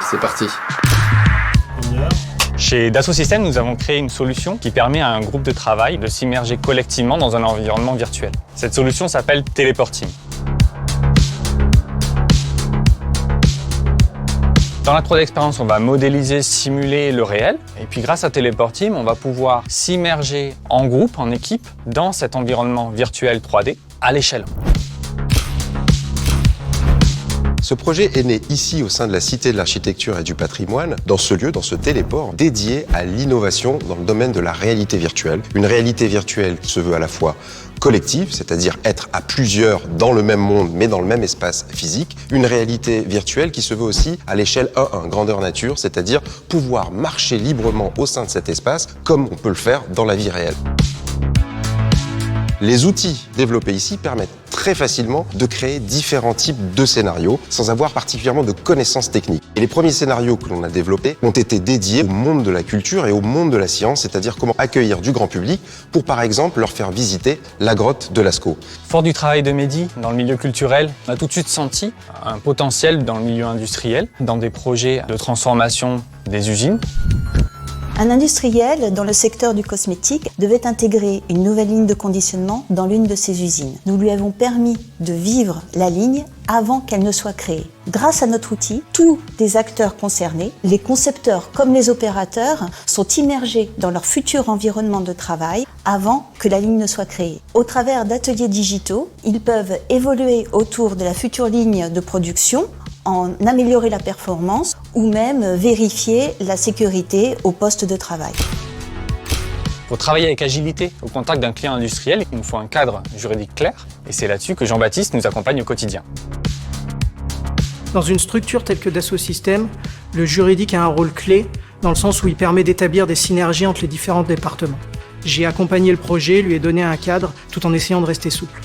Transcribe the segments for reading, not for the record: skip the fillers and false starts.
C'est parti. Chez Dassault Systèmes, nous avons créé une solution qui permet à un groupe de travail de s'immerger collectivement dans un environnement virtuel. Cette solution s'appelle Teleporting. Dans la 3D Experience, on va modéliser, simuler le réel. Et puis grâce à Teleporting, on va pouvoir s'immerger en groupe, en équipe, dans cet environnement virtuel 3D à l'échelle. Ce projet est né ici au sein de la Cité de l'Architecture et du Patrimoine, dans ce lieu, dans ce téléport dédié à l'innovation dans le domaine de la réalité virtuelle. Une réalité virtuelle qui se veut à la fois collective, c'est-à-dire être à plusieurs dans le même monde mais dans le même espace physique. Une réalité virtuelle qui se veut aussi à l'échelle 1-1, grandeur nature, c'est-à-dire pouvoir marcher librement au sein de cet espace comme on peut le faire dans la vie réelle. Les outils développés ici permettent très facilement de créer différents types de scénarios sans avoir particulièrement de connaissances techniques. Et les premiers scénarios que l'on a développés ont été dédiés au monde de la culture et au monde de la science, c'est-à-dire comment accueillir du grand public pour par exemple leur faire visiter la grotte de Lascaux. Fort du travail de Mehdi dans le milieu culturel, on a tout de suite senti un potentiel dans le milieu industriel, dans des projets de transformation des usines. Un industriel dans le secteur du cosmétique devait intégrer une nouvelle ligne de conditionnement dans l'une de ses usines. Nous lui avons permis de vivre la ligne avant qu'elle ne soit créée. Grâce à notre outil, tous les acteurs concernés, les concepteurs comme les opérateurs, sont immergés dans leur futur environnement de travail avant que la ligne ne soit créée. Au travers d'ateliers digitaux, ils peuvent évoluer autour de la future ligne de production, en améliorer la performance ou même vérifier la sécurité au poste de travail. Pour travailler avec agilité au contact d'un client industriel, il nous faut un cadre juridique clair et c'est là-dessus que Jean-Baptiste nous accompagne au quotidien. Dans une structure telle que Dassault Systèmes, le juridique a un rôle clé dans le sens où il permet d'établir des synergies entre les différents départements. J'ai accompagné le projet, lui ai donné un cadre tout en essayant de rester souple.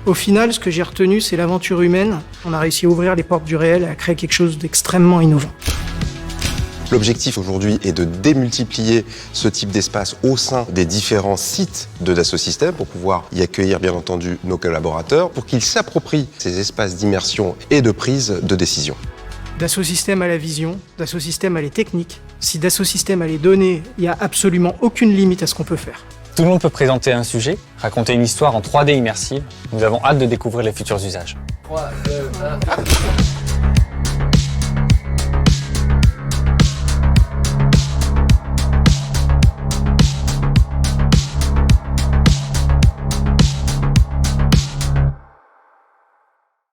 Au final, ce que j'ai retenu, c'est l'aventure humaine. On a réussi à ouvrir les portes du réel et à créer quelque chose d'extrêmement innovant. L'objectif aujourd'hui est de démultiplier ce type d'espace au sein des différents sites de Dassault Systèmes pour pouvoir y accueillir bien entendu nos collaborateurs, pour qu'ils s'approprient ces espaces d'immersion et de prise de décision. Dassault Systèmes a la vision, Dassault Systèmes a les techniques. Si Dassault Systèmes a les données, il n'y a absolument aucune limite à ce qu'on peut faire. Tout le monde peut présenter un sujet, raconter une histoire en 3D immersive. Nous avons hâte de découvrir les futurs usages. 3, 2, 1...